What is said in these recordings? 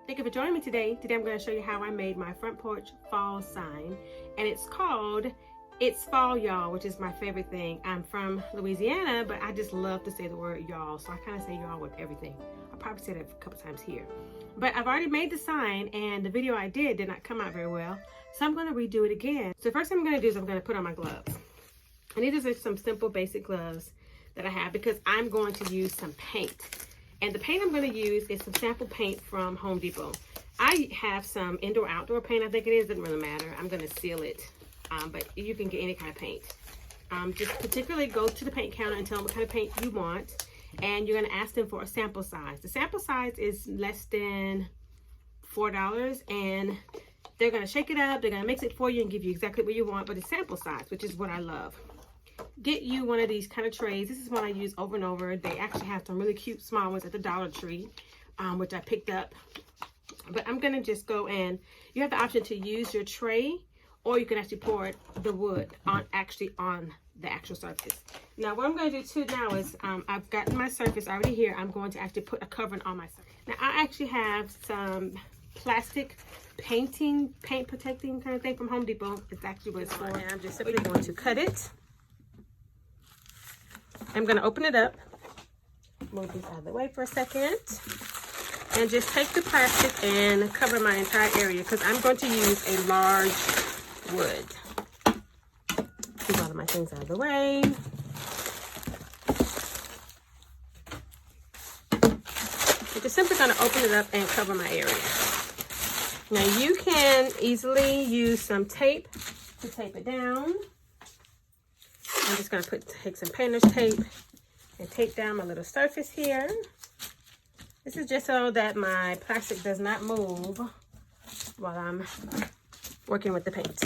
Thank you for joining me today. Today I'm going to show you how I made my front porch fall sign, and it's called It's Fall, Y'all, which is my favorite thing. I'm from Louisiana, but I just love to say the word y'all, so I kind of say y'all with everything. I'll probably say that a couple times here. But I've already made the sign, and the video I did not come out very well, so I'm going to redo it again. So first thing I'm going to do is I'm going to put on my gloves. And these are some simple basic gloves that I have because I'm going to use some paint. And the paint I'm going to use is some sample paint from Home Depot. I have some indoor-outdoor paint, I think it is. Doesn't really matter. I'm going to seal it. But you can get any kind of paint. Just particularly go to the paint counter and tell them what kind of paint you want. And you're going to ask them for a sample size. The sample size is less than $4. And they're going to shake it up. They're going to mix it for you and give you exactly what you want. But it's sample size, which is what I love. Get you one of these kind of trays. This is one I use over and over. They actually have some really cute small ones at the Dollar Tree, which I picked up. But I'm going to just go and you have the option to use your tray, or you can actually pour the wood on the actual surface. Now what I'm going to do too now is I've gotten my surface already here. I'm going to actually put a covering on my surface. Now I actually have some plastic paint protecting kind of thing from Home Depot. It's actually what it's for. And I'm just simply going to cut it. I'm going to open it up, move this out of the way for a second, and just take the plastic and cover my entire area because I'm going to use a large wood. Move all of my things out of the way. I'm just simply going to open it up and cover my area. Now you can easily use some tape to tape it down. I'm just going to take some painter's tape and tape down my little surface here. This is just so that my plastic does not move while I'm working with the paint.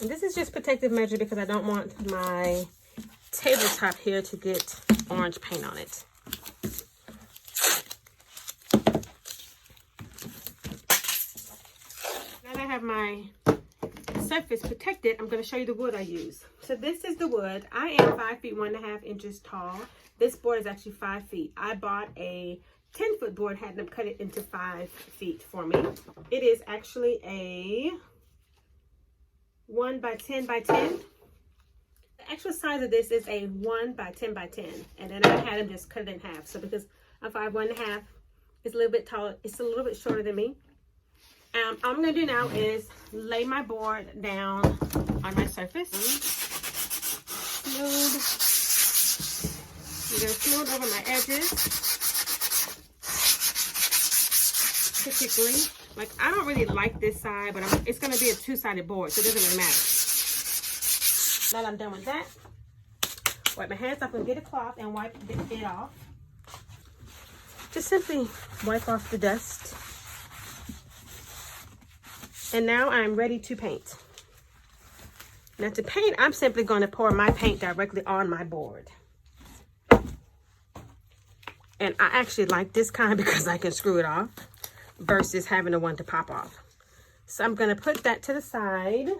And this is just protective measure because I don't want my tabletop here to get orange paint on it. My surface protected, I'm going to show you the wood I use. So this is the wood. I am 5 feet 1.5 inches tall. This board is actually 5 feet. I bought a 10-foot board, had them cut it into 5 feet for me. It is actually a 1 by 10 by 10. The actual size of this is a 1 by 10 by 10, and then I had them just cut it in half. So because I'm 5 1.5, it's a little bit taller. It's a little bit shorter than me. All I'm going to do now is lay my board down on my surface. Smooth. You're going to smooth over my edges. Particularly. Like, I don't really like this side, but it's going to be a two-sided board, so it doesn't really matter. Now that I'm done with that, wipe my hands off and get a cloth and wipe it off. Just simply wipe off the dust. And now I'm ready to paint. Now to paint, I'm simply going to pour my paint directly on my board. And I actually like this kind because I can screw it off versus having the one to pop off. So I'm going to put that to the side.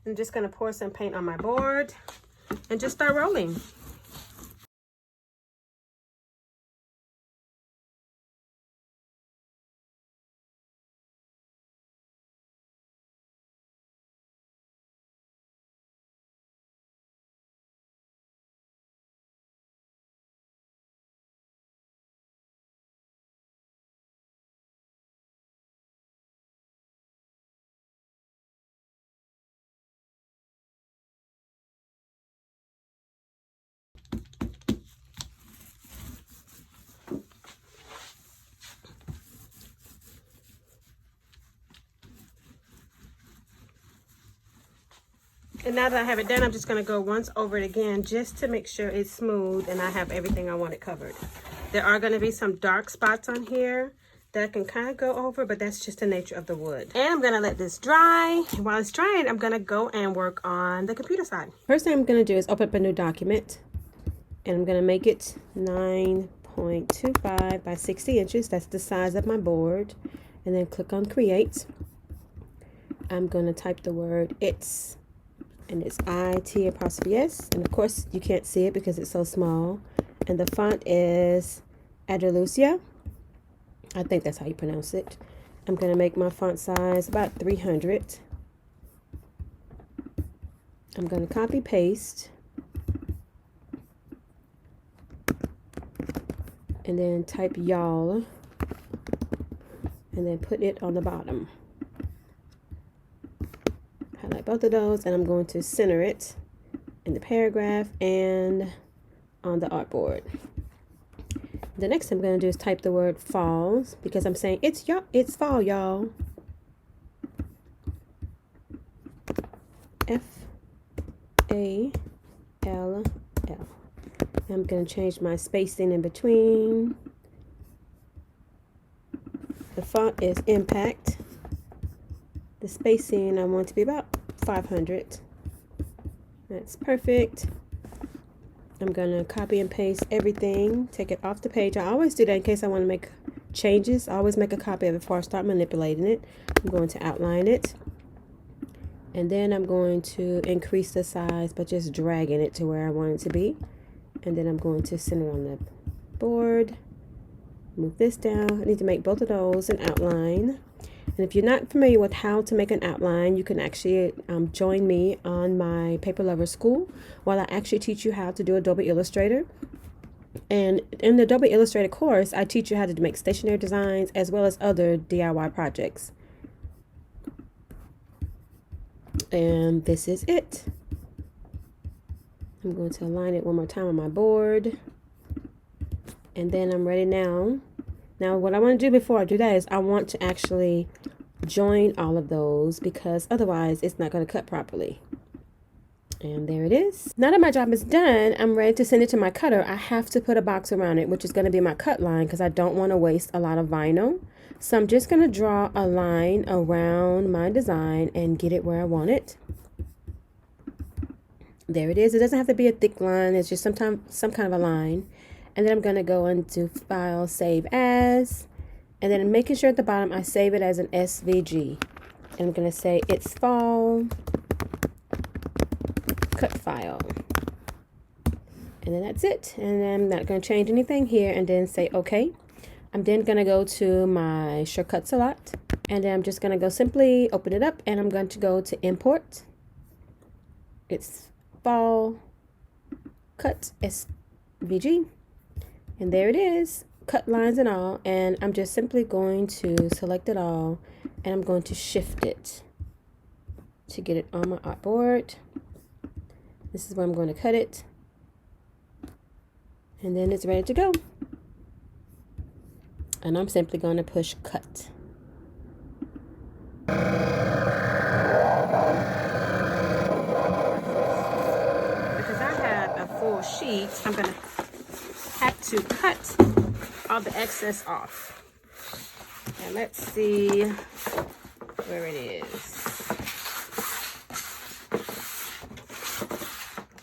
I'm just going to pour some paint on my board and just start rolling. And now that I have it done, I'm just going to go once over it again just to make sure it's smooth and I have everything I want it covered. There are going to be some dark spots on here that I can kind of go over, but that's just the nature of the wood. And I'm going to let this dry. And while it's drying, I'm going to go and work on the computer side. First thing I'm going to do is open up a new document. And I'm going to make it 9.25 by 60 inches. That's the size of my board. And then click on Create. I'm going to type the word it's. And it's I-T-S. And of course, you can't see it because it's so small. And the font is Adobe. I think that's how you pronounce it. I'm going to make my font size about 300. I'm going to copy paste and then type Yall and then put it on the bottom. Highlight both of those, and I'm going to center it in the paragraph and on the artboard. The next thing I'm going to do is type the word falls, because I'm saying it's fall, y'all. F-A-L-L. I'm going to change my spacing in between. The font is Impact. The spacing I want to be about 500. That's perfect. I'm going to copy and paste everything, take it off the page. I always do that in case I want to make changes. I always make a copy of it before I start manipulating it. I'm going to outline it. And then I'm going to increase the size by just dragging it to where I want it to be. And then I'm going to center on the board. Move this down. I need to make both of those an outline. And if you're not familiar with how to make an outline, you can actually join me on my Paper Lover School while I actually teach you how to do Adobe Illustrator. And in the Adobe Illustrator course, I teach you how to make stationery designs as well as other DIY projects. And this is it. I'm going to align it one more time on my board. And then I'm ready now. Now what I want to do before I do that is I want to actually join all of those, because otherwise it's not going to cut properly. And there it is. Now that my job is done, I'm ready to send it to my cutter. I have to put a box around it, which is going to be my cut line, because I don't want to waste a lot of vinyl. So I'm just going to draw a line around my design and get it where I want it. There it is. It doesn't have to be a thick line. It's just some kind of a line. And then I'm going to go into File, Save As. And then making sure at the bottom I save it as an SVG. And I'm going to say it's fall cut file. And then that's it. And then I'm not going to change anything here, and then say OK. I'm then going to go to my shortcuts a lot. And then I'm just going to go simply open it up, and I'm going to go to Import. It's fall cut SVG. And there it is, cut lines and all. And I'm just simply going to select it all, and I'm going to shift it to get it on my artboard. This is where I'm going to cut it. And then it's ready to go. And I'm simply going to push cut. Because I have a full sheet, I'm going to have to cut all the excess off. And let's see where it is.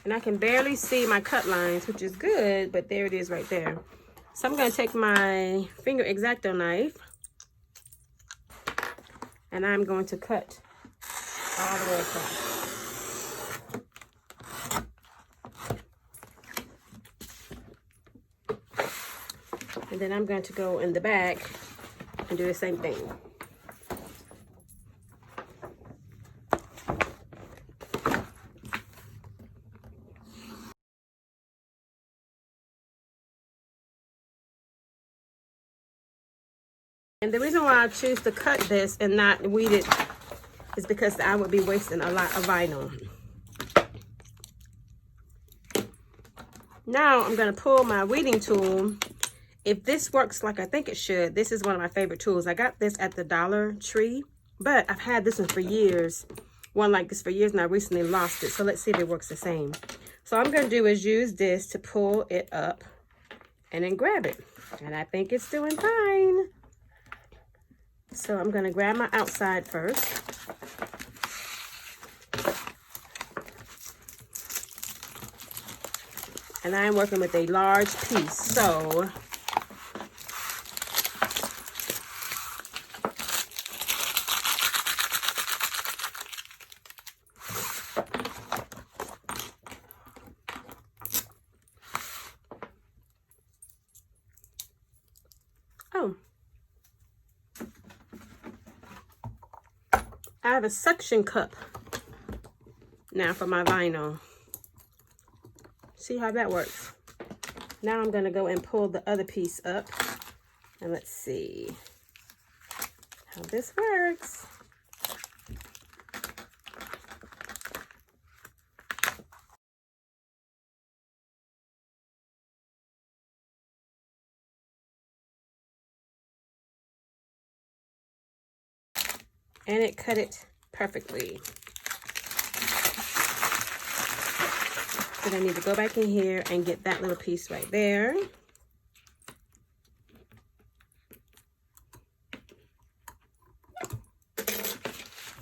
And I can barely see my cut lines, which is good, but there it is right there. So I'm going to take my finger X-Acto knife, and I'm going to cut all the way across. And then I'm going to go in the back and do the same thing. And the reason why I choose to cut this and not weed it is because I would be wasting a lot of vinyl. Now I'm going to pull my weeding tool. If this works like I think it should, this is one of my favorite tools. I got this at the Dollar Tree, but I've had this one for years. One like this for years, and I recently lost it. So let's see if it works the same. So all I'm going to do is use this to pull it up and then grab it. And I think it's doing fine. So I'm going to grab my outside first. And I'm working with a large piece, so I have a suction cup now for my vinyl. See how that works. Now I'm gonna go and pull the other piece up, and let's see how this works. And it cut it perfectly. So I need to go back in here and get that little piece right there.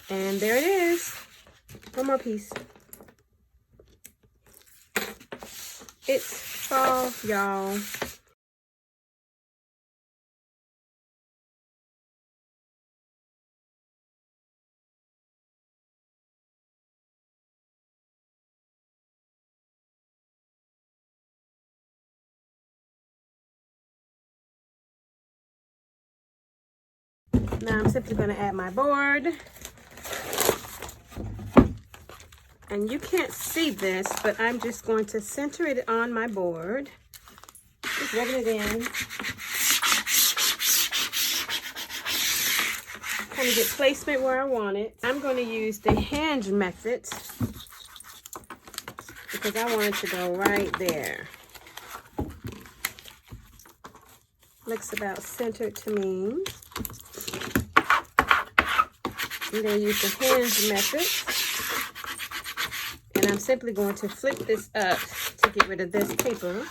And there it is. One more piece. It's fall, y'all. Now I'm simply going to add my board. And you can't see this, but I'm just going to center it on my board. Just rubbing it in. Kind of get placement where I want it. I'm going to use the hinge method because I want it to go right there. Looks about centered to me. I'm going to use the hinge method. And I'm simply going to flip this up to get rid of this paper.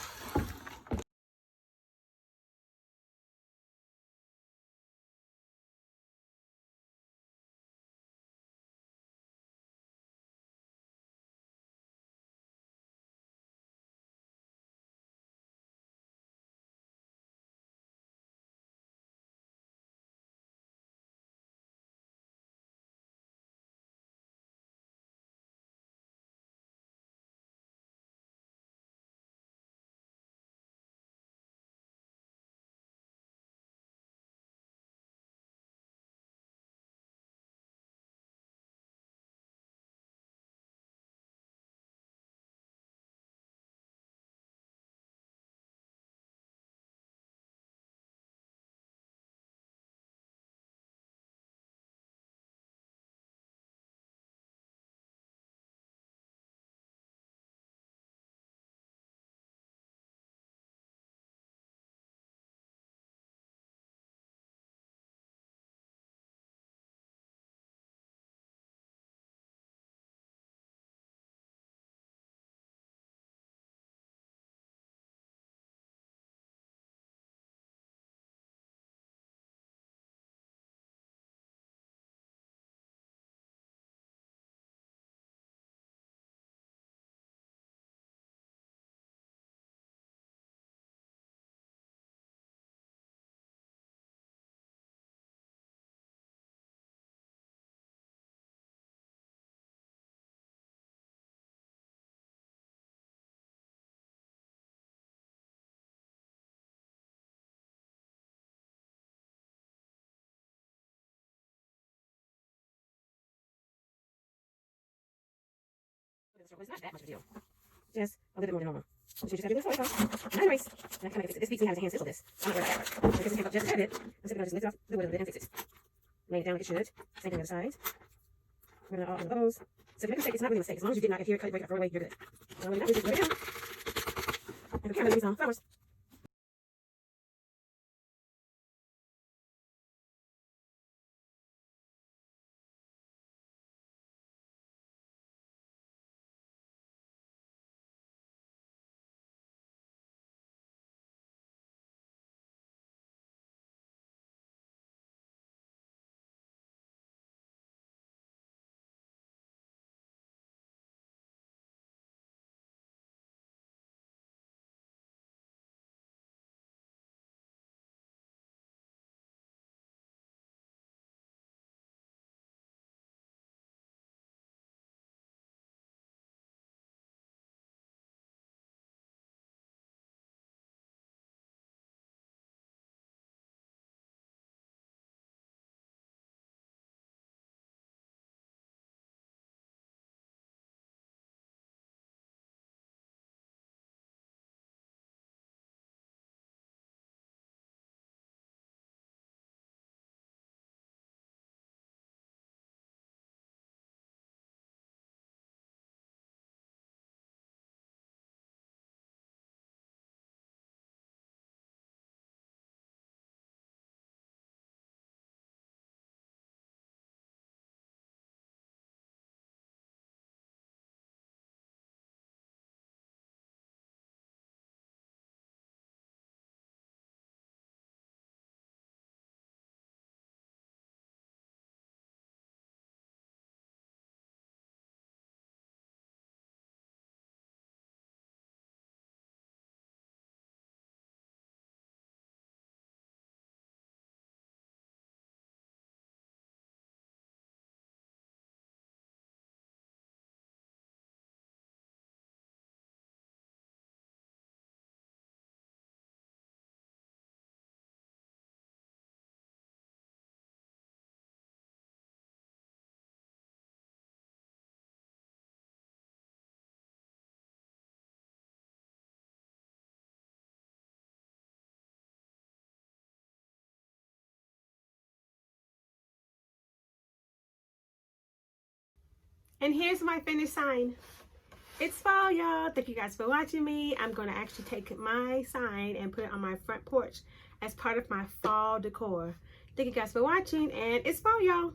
It's not that much of a deal. Just a little bit more than normal. So you just gotta do this for it. Not erase. And I kind of fix it. This piece has a hand stitch this. I'm gonna wear that part. Because this came up just a bit. I'm simply gonna just lift it off the wood a little bit and fix it. Lay it down like it should. Same thing on the sides. We're gonna all the bubbles. So if you make a mistake, it's not really a mistake. As long as you did not adhere, cut it, break it, throw it away, you're good. So what we do is just rub it down. And the camera, let me some flowers. And here's my finished sign. It's fall, y'all. Thank you guys for watching me. I'm going to actually take my sign and put it on my front porch as part of my fall decor. Thank you guys for watching, and it's fall, y'all.